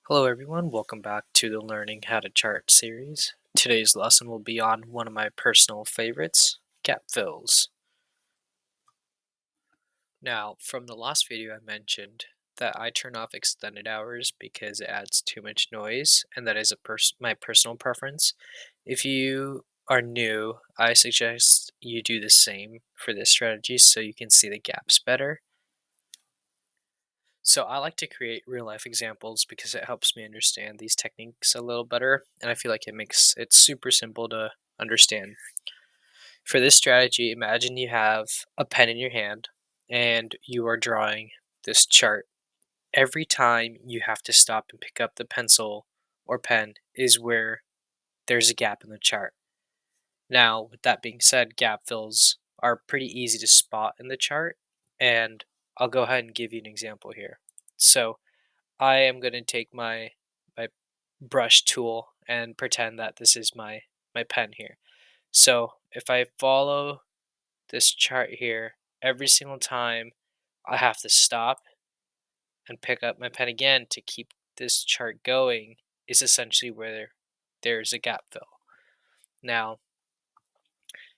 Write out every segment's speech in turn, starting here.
Hello everyone, welcome back to the Learning How to Chart series. Today's lesson will be on one of my personal favorites, gap fills. Now, from the last video I mentioned that I turn off extended hours because it adds too much noise, and that is my personal preference. If you are new, I suggest you do the same for this strategy so you can see the gaps better. So I like to create real life examples because it helps me understand these techniques a little better, and I feel like it makes it super simple to understand. For this strategy, imagine you have a pen in your hand and you are drawing this chart. Every time you have to stop and pick up the pencil or pen is where there's a gap in the chart. Now, with that being said, gap fills are pretty easy to spot in the chart, and I'll go ahead and give you an example here. So I am going to take my brush tool and pretend that this is my pen here. So if I follow this chart here, every single time I have to stop and pick up my pen again to keep this chart going is essentially where there's a gap fill. Now,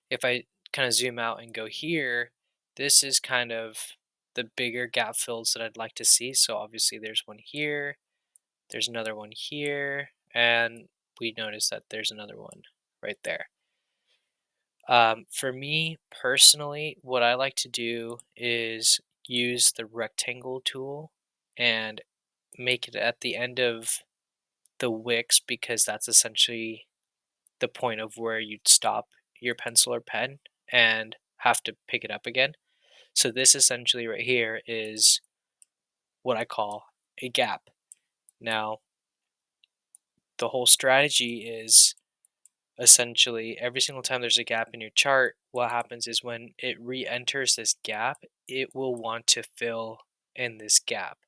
if I kind of zoom out and go here, this is kind of the bigger gap fills that I'd like to see. So obviously there's one here, there's another one here, and we notice that there's another one right there. For me personally, what I like to do is use the rectangle tool and make it at the end of the wicks because that's essentially the point of where you'd stop your pencil or pen and have to pick it up again. So this essentially right here is what I call a gap. Now, the whole strategy is essentially every single time there's a gap in your chart, what happens is when it re-enters this gap, it will want to fill in this gap,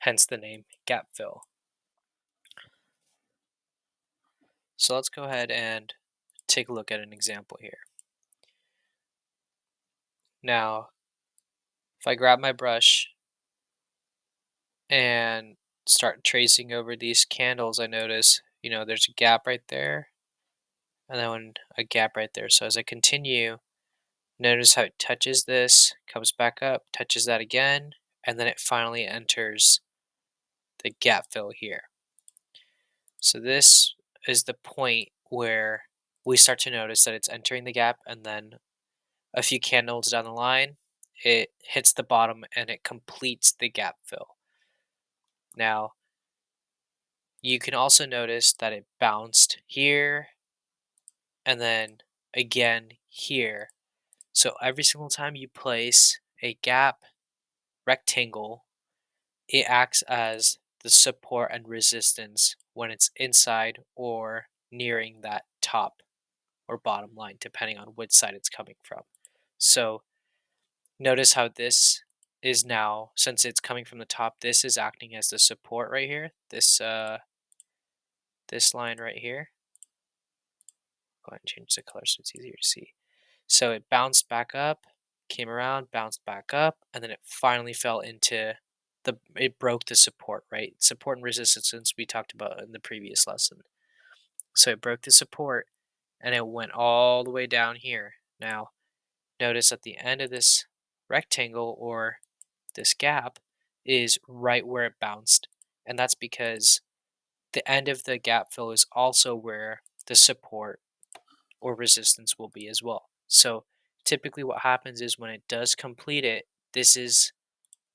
hence the name gap fill. So let's go ahead and take a look at an example here. Now, if I grab my brush and start tracing over these candles, I notice, there's a gap right there, and then a gap right there. So as I continue, notice how it touches this, comes back up, touches that again, and then it finally enters the gap fill here. So this is the point where we start to notice that it's entering the gap, and then a few candles down the line, it hits the bottom and it completes the gap fill. Now, you can also notice that it bounced here and then again here. So every single time you place a gap rectangle, it acts as the support and resistance when it's inside or nearing that top or bottom line, depending on which side it's coming from. So notice how this is now, since it's coming from the top, this is acting as the support right here. This line right here. Go ahead and change the color so it's easier to see. So it bounced back up, came around, bounced back up, and then it finally fell into it broke the support, right? Support and resistance we talked about in the previous lesson. So it broke the support and it went all the way down here. Now, notice at the end of this rectangle or this gap is right where it bounced. And that's because the end of the gap fill is also where the support or resistance will be as well. So typically what happens is when it does complete it, this is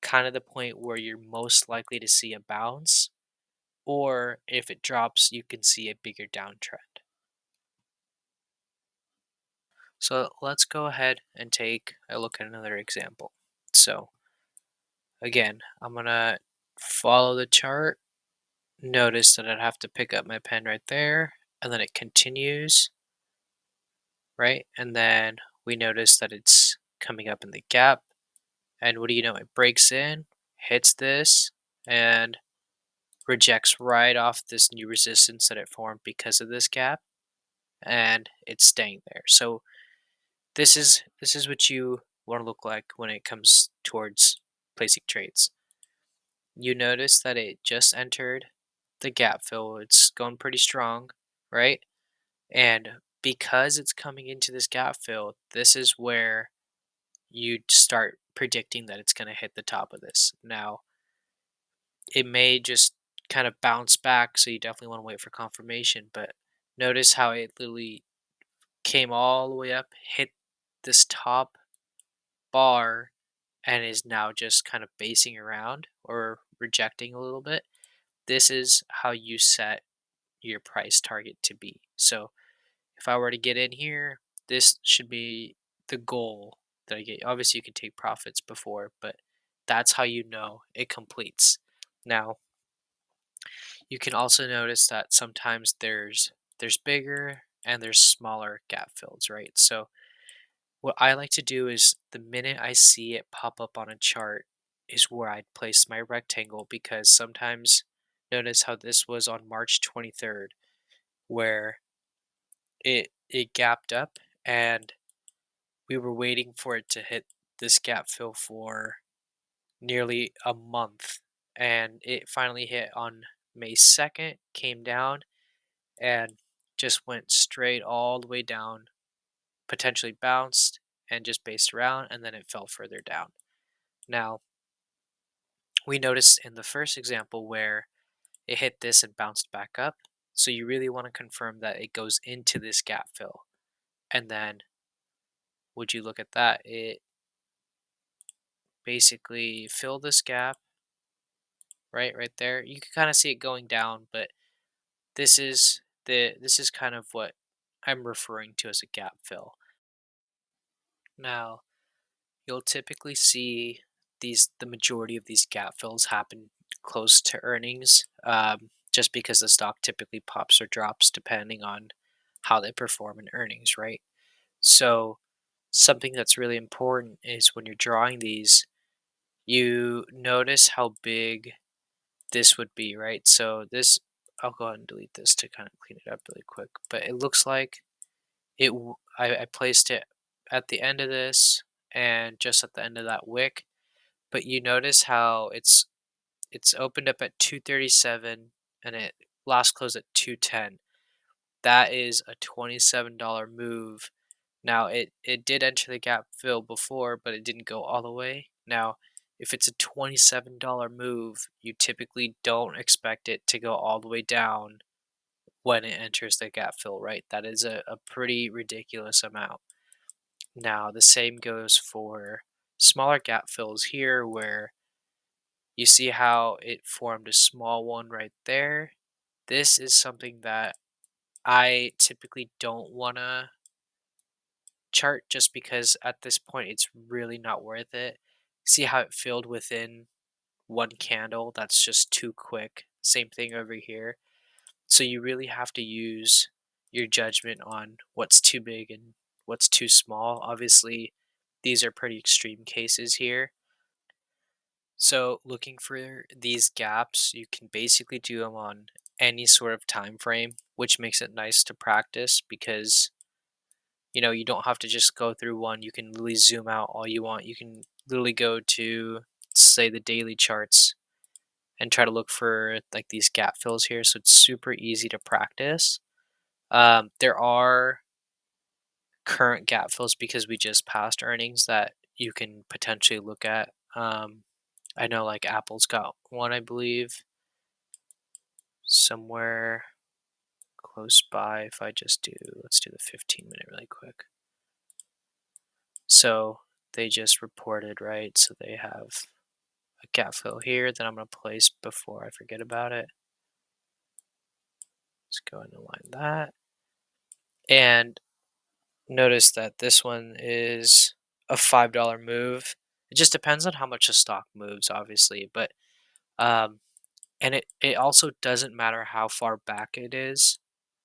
kind of the point where you're most likely to see a bounce, or if it drops, you can see a bigger downtrend. So let's go ahead and take a look at another example. So again, I'm gonna follow the chart. Notice that I'd have to pick up my pen right there, and then it continues, right? And then we notice that it's coming up in the gap. And what do you know? It breaks in, hits this, and rejects right off this new resistance that it formed because of this gap, and it's staying there. So this is what you want to look like when it comes towards placing trades. You notice that it just entered the gap fill. It's going pretty strong, right? And because it's coming into this gap fill, this is where you start predicting that it's going to hit the top of this. Now, it may just kind of bounce back, so you definitely want to wait for confirmation. But notice how it literally came all the way up, hit this top bar, and is now just kind of basing around or rejecting a little bit. This is how you set your price target to be. So if I were to get in here, this should be the goal that I get. Obviously, you can take profits before, but that's how you know it completes. Now, you can also notice that sometimes there's bigger and there's smaller gap fills, right? So what I like to do is the minute I see it pop up on a chart is where I'd place my rectangle, because sometimes notice how this was on March 23rd where it gapped up, and we were waiting for it to hit this gap fill for nearly a month, and it finally hit on May 2nd, came down and just went straight all the way down, potentially bounced and just based around, and then it fell further down. Now, we noticed in the first example where it hit this and bounced back up. So you really want to confirm that it goes into this gap fill. And then would you look at that? It basically filled this gap right there. You can kind of see it going down, but this is kind of what I'm referring to as a gap fill. Now, you'll typically see the majority of these gap fills happen close to earnings, just because the stock typically pops or drops depending on how they perform in earnings, right? So something that's really important is when you're drawing these, you notice how big this would be, right? So this, I'll go ahead and delete this to kind of clean it up really quick. But it looks like I placed it at the end of this and just at the end of that wick. But you notice how it's opened up at 237 and it last closed at 210. That is a $27 move. Now it did enter the gap fill before, but it didn't go all the way. Now, if it's a $27 move, you typically don't expect it to go all the way down when it enters the gap fill, right? That is a pretty ridiculous amount. Now, the same goes for smaller gap fills here, where you see how it formed a small one right there. This is something that I typically don't want to chart, just because at this point it's really not worth it. See how it filled within one candle? That's just too quick. Same thing over here. So you really have to use your judgment on what's too big and what's too small. Obviously, these are pretty extreme cases here. So looking for these gaps, you can basically do them on any sort of time frame, which makes it nice to practice because you don't have to just go through one. You can literally zoom out all you want. You can literally go to, say, the daily charts and try to look for like these gap fills here. So it's super easy to practice. There are current gap fills because we just passed earnings that you can potentially look at. I know like Apple's got one, I believe, somewhere close by. If I just let's do the 15-minute really quick. So they just reported, right? So they have a gap fill here that I'm going to place before I forget about it. Let's go ahead and align that. And notice that this one is a $5 move. It just depends on how much the stock moves, obviously. But and it also doesn't matter how far back it is,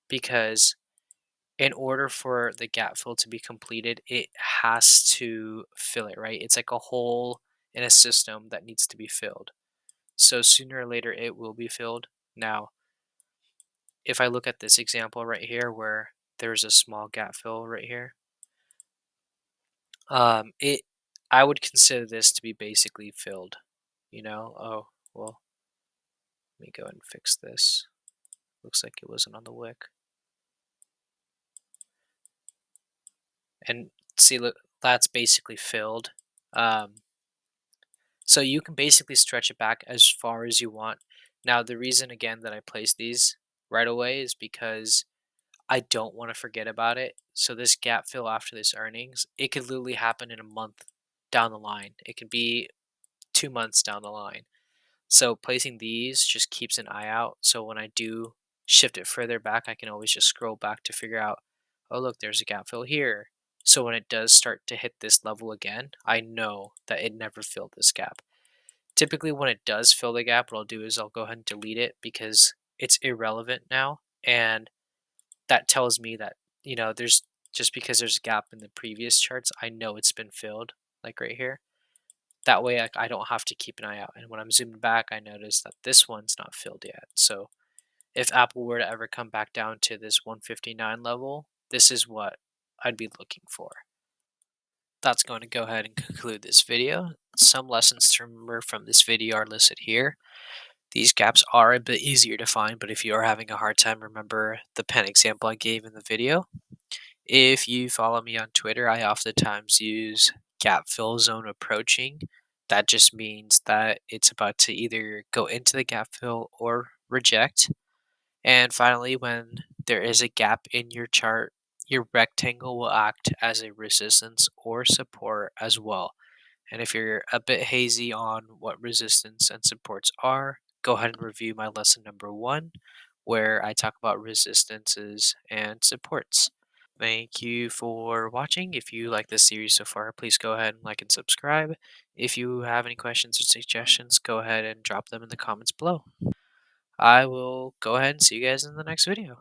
because in order for the gap fill to be completed, it has to fill it, right? It's like a hole in a system that needs to be filled. So sooner or later, it will be filled. Now, if I look at this example right here where there's a small gap fill right here, it I would consider this to be basically filled. Oh, well, Let me go ahead and fix this. Looks like it wasn't on the wick. And see, look, that's basically filled. Um, so you can basically stretch it back as far as you want. Now, the reason again that I place these right away is because I don't want to forget about it. So this gap fill after this earnings, it could literally happen in a month down the line. It could be 2 months down the line. So placing these just keeps an eye out. So when I do shift it further back, I can always just scroll back to figure out, oh, look, there's a gap fill here. So when it does start to hit this level again, I know that it never filled this gap. Typically, when it does fill the gap, what I'll do is I'll go ahead and delete it because it's irrelevant now. And that tells me that, there's just because there's a gap in the previous charts, I know it's been filled, like right here. That way, I don't have to keep an eye out. And when I'm zooming back, I notice that this one's not filled yet. So if Apple were to ever come back down to this 159 level, this is what I'd be looking for. That's going to go ahead and conclude this video. Some lessons to remember from this video are listed here. These gaps are a bit easier to find, but if you are having a hard time, remember the pen example I gave in the video. If you follow me on Twitter, I oftentimes use gap fill zone approaching. That just means that it's about to either go into the gap fill or reject. And finally, when there is a gap in your chart, your rectangle will act as a resistance or support as well. And if you're a bit hazy on what resistance and supports are, go ahead and review my lesson number 1, where I talk about resistances and supports. Thank you for watching. If you like this series so far, please go ahead and like and subscribe. If you have any questions or suggestions, go ahead and drop them in the comments below. I will go ahead and see you guys in the next video.